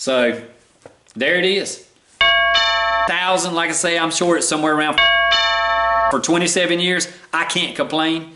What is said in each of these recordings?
So there it is. 1,000, like I say, I'm sure it's somewhere around for 27 years. I can't complain.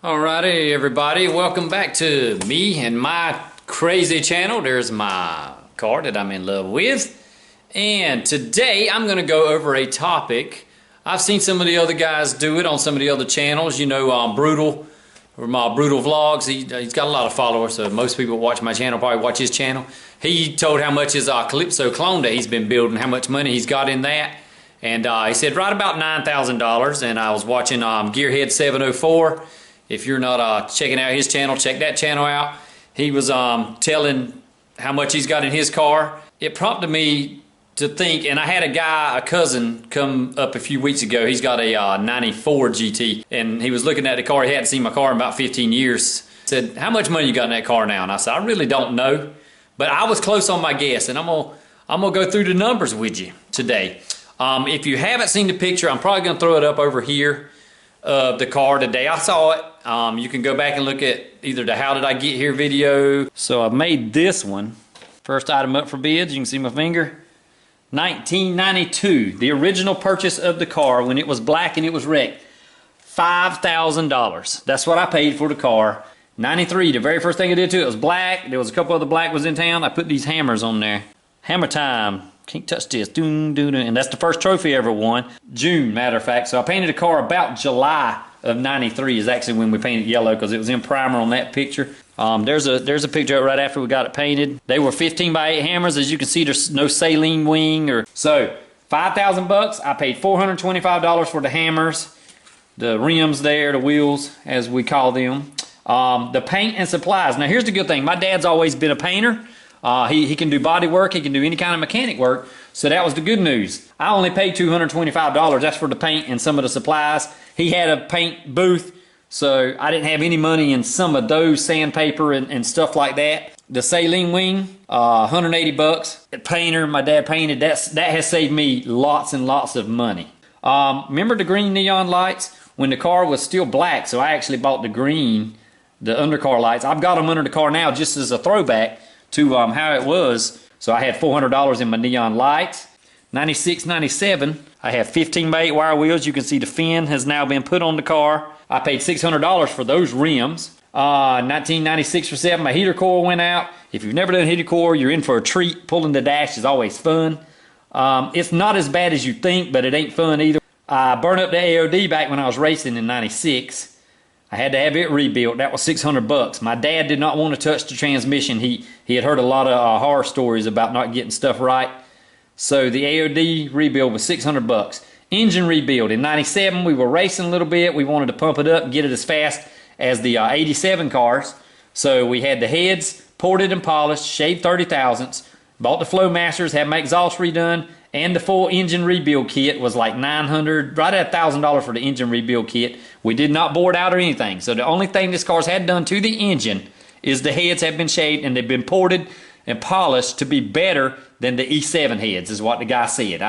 Alrighty, everybody, welcome back to me and my crazy channel. There's my car that I'm in love with. And today I'm going to go over a topic. I've seen some of the other guys do it on some of the other channels. You know, Brutal, or my Brutal Vlogs. He's got a lot of followers, so most people watch my channel probably watch his channel. He told how much his Calypso clone that he's been building, how much money he's got in that. And he said right about $9,000. And I was watching Gearhead 704. If you're not checking out his channel, check that channel out. He was telling how much he's got in his car. It prompted me to think, and I had a cousin come up a few weeks ago. He's got a 94 GT, and he was looking at the car. He hadn't seen my car in about 15 years. Said, how much money you got in that car now? And I said, I really don't know, but I was close on my guess, and I'm gonna go through the numbers with you today. If you haven't seen the picture, I'm probably gonna throw it up over here of the car today. I saw it. You can go back and look at either the How Did I Get Here video. So I made this one. First item up for bids. You can see my finger. 1992, the original purchase of the car when it was black and it was wrecked. $5,000. That's what I paid for the car. 93, the very first thing I did to it was black. There was a couple other black ones in town. I put these hammers on there. Hammer time. Can't touch this. Doom, doom, doom. And that's the first trophy I ever won. June, matter of fact. So I painted the car about July of 93 is actually when we painted yellow because it was in primer on that picture. There's a picture right after we got it painted. They were 15 by 8 hammers. As you can see, there's no saline wing or so. 5,000 bucks. I paid $425 for the hammers, the rims there, the wheels as we call them, the paint and supplies. Now here's the good thing. My dad's always been a painter. He can do body work. He can do any kind of mechanic work. So that was the good news. I only paid $225. That's for the paint and some of the supplies. He had a paint booth, so I didn't have any money in some of those, sandpaper and stuff like that. The saline wing, 180 bucks. The painter, my dad painted. That has saved me lots and lots of money. Remember the green neon lights? When the car was still black, so I actually bought the green, the undercar lights. I've got them under the car now just as a throwback to how it was. So I had $400 in my neon lights. 96, 97, I have 15 by 8 wire wheels. You can see the fin has now been put on the car. I paid $600 for those rims. 1996 for 7, my heater coil went out. If you've never done heater coil, you're in for a treat. Pulling the dash is always fun. It's not as bad as you think, but it ain't fun either. I burned up the AOD back when I was racing in 96. I had to have it rebuilt. That was 600 bucks. My dad did not want to touch the transmission. He had heard a lot of horror stories about not getting stuff right. So the AOD rebuild was 600 bucks. Engine rebuild. In 97, we were racing a little bit. We wanted to pump it up and get it as fast as the 87 cars. So we had the heads ported and polished, shaved 30 thousandths, bought the flow masters, had my exhaust redone, and the full engine rebuild kit was like $900, right at $1,000 for the engine rebuild kit. We did not bore it out or anything. So the only thing this car's had done to the engine is the heads have been shaved and they've been ported and polished to be better than the E7 heads, is what the guy said.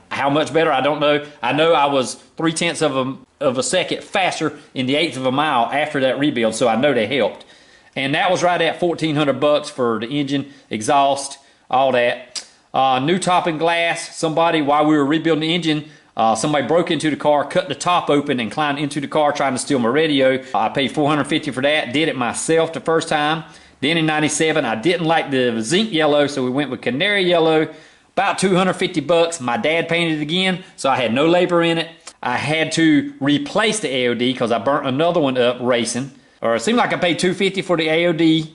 How much better, I don't know. I know I was 0.3 of a second faster in the 1/8 of a mile after that rebuild, so I know they helped. And that was right at 1,400 bucks for the engine, exhaust, all that. New top and glass. Somebody, while we were rebuilding the engine, somebody broke into the car, cut the top open, and climbed into the car trying to steal my radio. I paid $450 for that. Did it myself the first time. Then in 97, I didn't like the zinc yellow, so we went with canary yellow. About 250 bucks. My dad painted it again, so I had no labor in it. I had to replace the AOD because I burnt another one up racing. Or it seemed like I paid $250 for the AOD,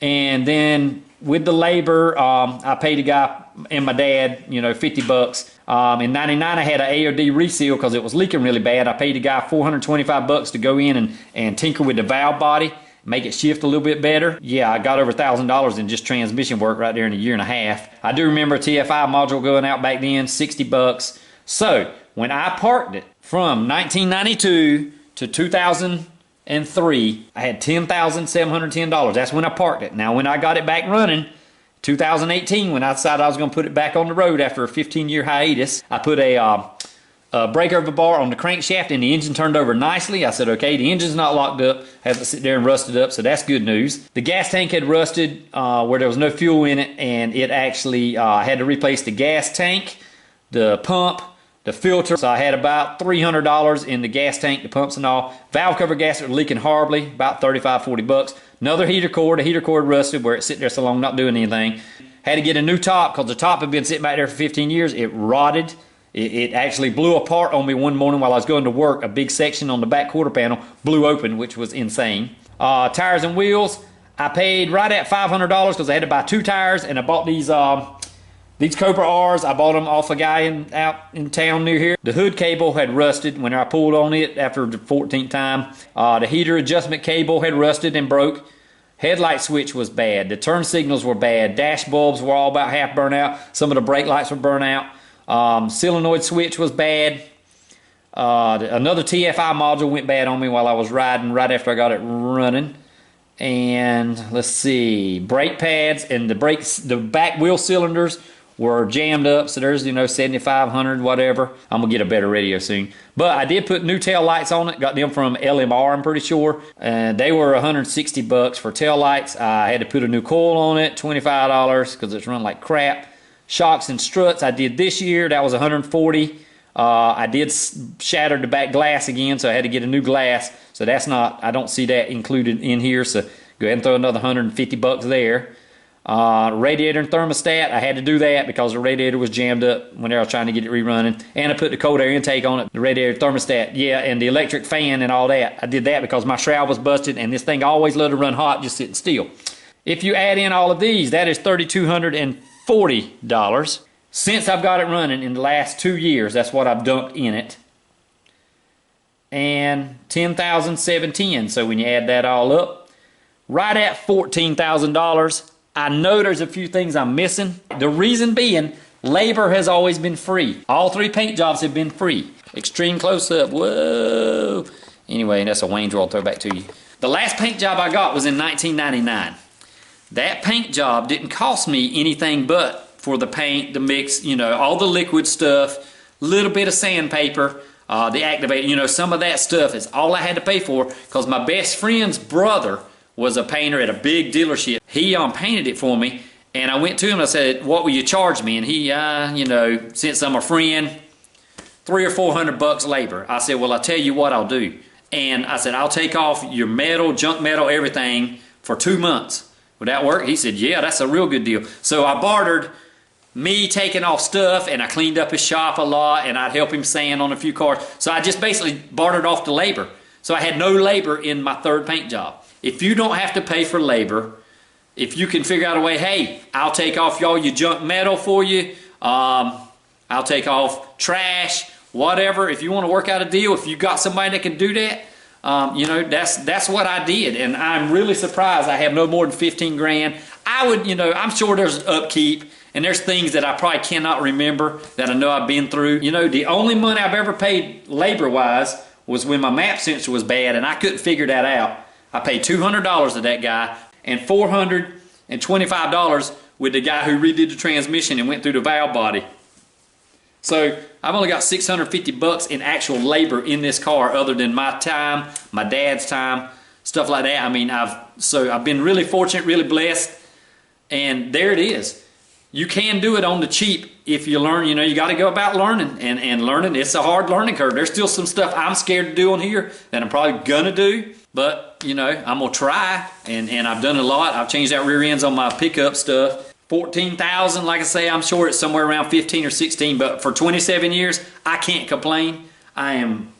and then with the labor, I paid a guy and my dad, 50 bucks. In 99, I had an AOD reseal because it was leaking really bad. I paid a guy 425 bucks to go in and tinker with the valve body, make it shift a little bit better. Yeah, I got over $1,000 in just transmission work right there in a year and a half. I do remember a TFI module going out back then, 60 bucks. So when I parked it from 1992 to 2003, I had $10,710. That's when I parked it. Now when I got it back running, 2018, when I decided I was going to put it back on the road after a 15-year hiatus, I put a breakover bar on the crankshaft and the engine turned over nicely. I said, okay, the engine's not locked up, hasn't sit there and rusted up, so that's good news. The gas tank had rusted where there was no fuel in it, and it actually had to replace the gas tank, the pump, the filter. So I had about $300 in the gas tank, the pumps and all. Valve cover gaskets were leaking horribly, about 35, 40 bucks. Another heater cord, the heater cord rusted where it sit there so long not doing anything. Had to get a new top because the top had been sitting back there for 15 years. It rotted. It actually blew apart on me one morning while I was going to work. A big section on the back quarter panel blew open, which was insane. Tires and wheels, I paid right at $500 because I had to buy 2 tires, and I bought these Cobra R's. I bought them off a guy out in town near here. The hood cable had rusted when I pulled on it after the 14th time. The heater adjustment cable had rusted and broke. Headlight switch was bad. The turn signals were bad. Dash bulbs were all about half burnt out. Some of the brake lights were burnt out. Solenoid switch was bad. Another TFI module went bad on me while I was riding right after I got it running. And let's see, brake pads and the back wheel cylinders were jammed up, so there's 7,500 whatever. I'm gonna get a better radio soon, but I did put new tail lights on it. Got them from LMR, I'm pretty sure, and they were 160 bucks for tail lights. I had to put a new coil on it, $25 because it's run like crap. Shocks and struts I did this year, that was 140. I did shatter the back glass again, so I had to get a new glass. So that's not, I don't see that included in here, so go ahead and throw another 150 bucks there. Radiator and thermostat, I had to do that because the radiator was jammed up when I was trying to get it rerunning. And I put the cold air intake on it, the radiator thermostat, yeah, and the electric fan and all that. I did that because my shroud was busted and this thing always let it run hot just sitting still. If you add in all of these, that is $3,240. Since I've got it running in the last 2 years, that's what I've dumped in it. And $10,710. So when you add that all up, right at $14,000. I know there's a few things I'm missing. The reason being, labor has always been free. All 3 paint jobs have been free. Extreme close-up, whoa. Anyway, that's a Wayne's World throwback to you. The last paint job I got was in 1999. That paint job didn't cost me anything but for the paint, the mix, all the liquid stuff, little bit of sandpaper, the activator, some of that stuff is all I had to pay for because my best friend's brother was a painter at a big dealership. He painted it for me, and I went to him and I said, what will you charge me? And he, since I'm a friend, $300 or $400 labor. I said, well, I'll tell you what I'll do. And I said, I'll take off your metal, junk metal, everything for 2 months. Would that work? He said, yeah, that's a real good deal. So I bartered me taking off stuff, and I cleaned up his shop a lot, and I'd help him sand on a few cars. So I just basically bartered off the labor. So I had no labor in my 3rd paint job. If you don't have to pay for labor, if you can figure out a way, hey, I'll take off your junk metal for you, I'll take off trash, whatever. If you want to work out a deal, if you got somebody that can do that, that's what I did. And I'm really surprised I have no more than 15 grand. I would, I'm sure there's upkeep. And there's things that I probably cannot remember that I know I've been through. The only money I've ever paid labor-wise was when my map sensor was bad and I couldn't figure that out. I paid $200 to that guy and $425 with the guy who redid the transmission and went through the valve body. So I've only got $650 in actual labor in this car other than my time, my dad's time, stuff like that. I mean, I've been really fortunate, really blessed, and there it is. You can do it on the cheap if you learn. You got to go about learning, and learning, it's a hard learning curve. There's still some stuff I'm scared to do on here that I'm probably gonna do, but I'm gonna try, and I've done a lot. I've changed out rear ends on my pickup stuff. 14,000, like I say, I'm sure it's somewhere around 15 or 16, but for 27 years, I can't complain. I am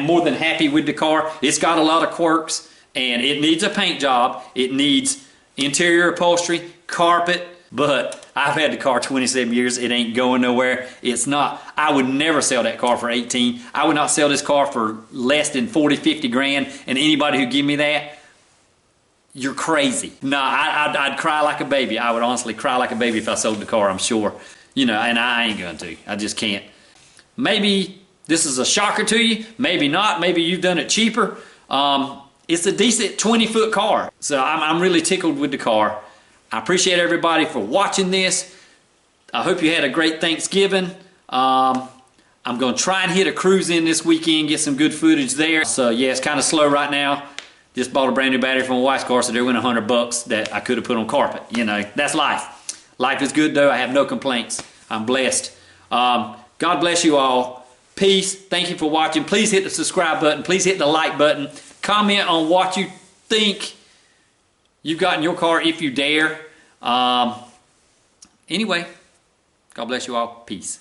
more than happy with the car. It's got a lot of quirks, and it needs a paint job. It needs interior upholstery, carpet, but I've had the car 27 years. It ain't going nowhere. It's not. I would never sell that car for 18. I would not sell this car for less than 40, 50 grand. And anybody who give me that, you're crazy. No, I'd cry like a baby. I would honestly cry like a baby if I sold the car, I'm sure. And I ain't going to. I just can't. Maybe this is a shocker to you. Maybe not. Maybe you've done it cheaper. It's a decent 20-foot car. So I'm really tickled with the car. I appreciate everybody for watching this. I hope you had a great Thanksgiving. I'm I'm going to try and hit a cruise in this weekend, get some good footage there. So yeah, it's kind of slow right now. Just bought a brand new battery from my wife's car, so there went $100 that I could have put on carpet. You know, that's life. Life is good though. I have no complaints. I'm blessed. God bless you all. Peace. Thank you for watching. Please hit the subscribe button. Please hit the like button. Comment on what you think you've got in your car if you dare. Anyway, God bless you all. Peace.